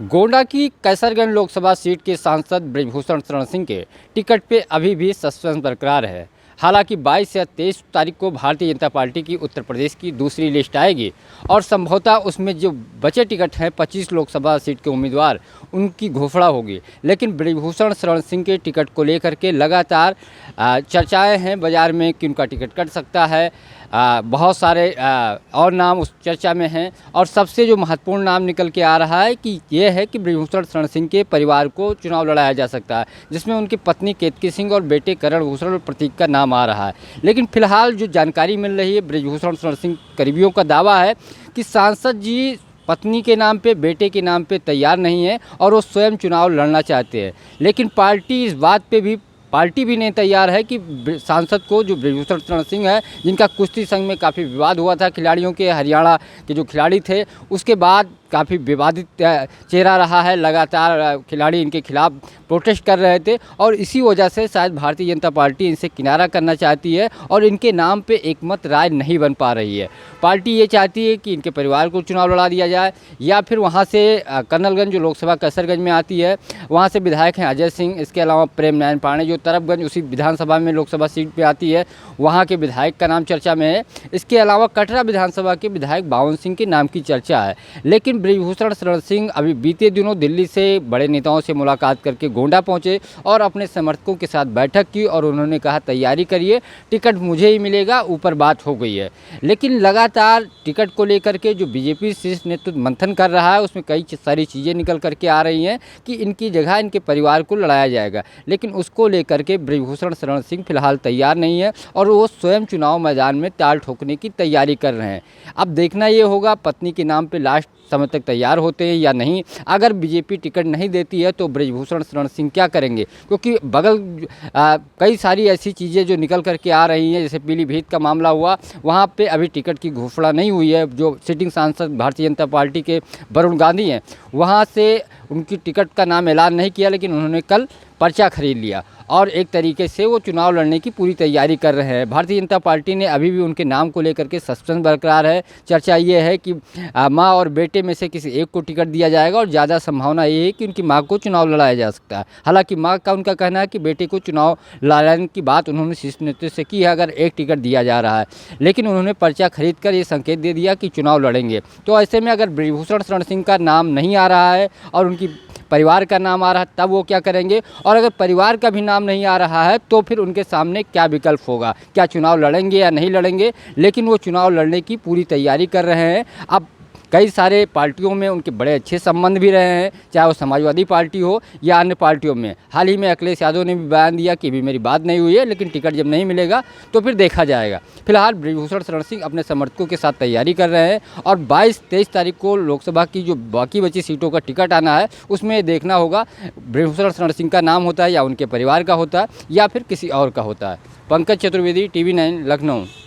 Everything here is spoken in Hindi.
गोंडा की कैसरगंज लोकसभा सीट के सांसद बृजभूषण शरण सिंह के टिकट पे अभी भी सस्पेंस बरकरार है। हालांकि 22 या 23 तारीख को भारतीय जनता पार्टी की उत्तर प्रदेश की दूसरी लिस्ट आएगी और संभवतः उसमें जो बचे टिकट हैं 25 लोकसभा सीट के उम्मीदवार उनकी घोषणा होगी। लेकिन बृजभूषण शरण सिंह के टिकट को लेकर के लगातार चर्चाएं हैं बाज़ार में कि उनका टिकट कट सकता है। बहुत सारे और नाम उस चर्चा में हैं और सबसे जो महत्वपूर्ण नाम निकल के आ रहा है कि ये है कि बृजभूषण शरण सिंह के परिवार को चुनाव लड़ाया जा सकता है, जिसमें उनकी पत्नी केतकी सिंह और बेटे करण भूषण और प्रतीक का नाम आ रहा है। लेकिन फिलहाल जो जानकारी मिल रही है, बृजभूषण शरण सिंह करीबियों का दावा है कि सांसद जी पत्नी के नाम पे, बेटे के नाम पे तैयार नहीं है और वो स्वयं चुनाव लड़ना चाहते हैं। लेकिन पार्टी भी नहीं तैयार है कि सांसद को, जो बृजभूषण शरण सिंह है, जिनका कुश्ती संघ में काफ़ी विवाद हुआ था खिलाड़ियों के, हरियाणा के जो खिलाड़ी थे, उसके बाद काफ़ी विवादित चेहरा रहा है। लगातार खिलाड़ी इनके खिलाफ प्रोटेस्ट कर रहे थे और इसी वजह से शायद भारतीय जनता पार्टी इनसे किनारा करना चाहती है और इनके नाम पे एकमत राय नहीं बन पा रही है। पार्टी ये चाहती है कि इनके परिवार को चुनाव लड़ा दिया जाए या फिर वहाँ से कर्नलगंज, जो लोकसभा कैसरगंज में आती है, वहाँ से विधायक हैं अजय सिंह, इसके अलावा प्रेम नारायण पांडे जो तरफगंज उसी विधानसभा में लोकसभा सीट पर आती है, वहाँ के विधायक का नाम चर्चा में है। इसके अलावा कटरा विधानसभा के विधायक बावन सिंह के नाम की चर्चा है। लेकिन बृजभूषण शरण सिंह अभी बीते दिनों दिल्ली से बड़े नेताओं से मुलाकात करके गोंडा पहुंचे और अपने समर्थकों के साथ बैठक की और उन्होंने कहा तैयारी करिए, टिकट मुझे ही मिलेगा, ऊपर बात हो गई है। लेकिन लगातार टिकट को लेकर के जो बीजेपी शीर्ष नेतृत्व मंथन कर रहा है, उसमें कई सारी चीज़ें निकल करके आ रही हैं कि इनकी जगह इनके परिवार को लड़ाया जाएगा। लेकिन उसको लेकर के बृजभूषण शरण सिंह फिलहाल तैयार नहीं है और वो स्वयं चुनाव मैदान में ताल ठोकने की तैयारी कर रहे हैं। अब देखना ये होगा पत्नी के नाम पे लास्ट समय तक तैयार होते हैं या नहीं। अगर बीजेपी टिकट नहीं देती है तो बृजभूषण शरण सिंह क्या करेंगे, क्योंकि कई सारी ऐसी चीज़ें जो निकल करके आ रही हैं, जैसे पीलीभीत का मामला हुआ, वहाँ पे अभी टिकट की घोषणा नहीं हुई है। जो सिटिंग सांसद भारतीय जनता पार्टी के वरुण गांधी हैं, वहाँ से उनकी टिकट का नाम ऐलान नहीं किया, लेकिन उन्होंने कल पर्चा खरीद लिया और एक तरीके से वो चुनाव लड़ने की पूरी तैयारी कर रहे हैं। भारतीय जनता पार्टी ने अभी भी उनके नाम को लेकर के सस्पेंस बरकरार है। चर्चा ये है कि माँ और बेटे में से किसी एक को टिकट दिया जाएगा और ज़्यादा संभावना ये है कि उनकी माँ को चुनाव लड़ाया जा सकता है। हालांकि माँ का उनका कहना है कि बेटे को चुनाव लड़ाने की बात उन्होंने शीर्ष नेतृत्व से की है अगर एक टिकट दिया जा रहा है, लेकिन उन्होंने पर्चा खरीद कर ये संकेत दे दिया कि चुनाव लड़ेंगे। तो ऐसे में अगर बृजभूषण शरण सिंह का नाम नहीं आ रहा है और उनकी परिवार का नाम आ रहा है, तब वो क्या करेंगे, और अगर परिवार का भी नाम नहीं आ रहा है तो फिर उनके सामने क्या विकल्प होगा, क्या चुनाव लड़ेंगे या नहीं लड़ेंगे। लेकिन वो चुनाव लड़ने की पूरी तैयारी कर रहे हैं। अब कई सारे पार्टियों में उनके बड़े अच्छे संबंध भी रहे हैं, चाहे वो समाजवादी पार्टी हो या अन्य पार्टियों में। हाल ही में अखिलेश यादव ने भी बयान दिया कि अभी मेरी बात नहीं हुई है, लेकिन टिकट जब नहीं मिलेगा तो फिर देखा जाएगा। फिलहाल बृजभूषण शरण सिंह अपने समर्थकों के साथ तैयारी कर रहे हैं और 22-23 तारीख को लोकसभा की जो बाकी बची सीटों का टिकट आना है, उसमें देखना होगा बृजभूषण शरण सिंह का नाम होता है या उनके परिवार का होता है या फिर किसी और का होता है। पंकज चतुर्वेदी, TV9, लखनऊ।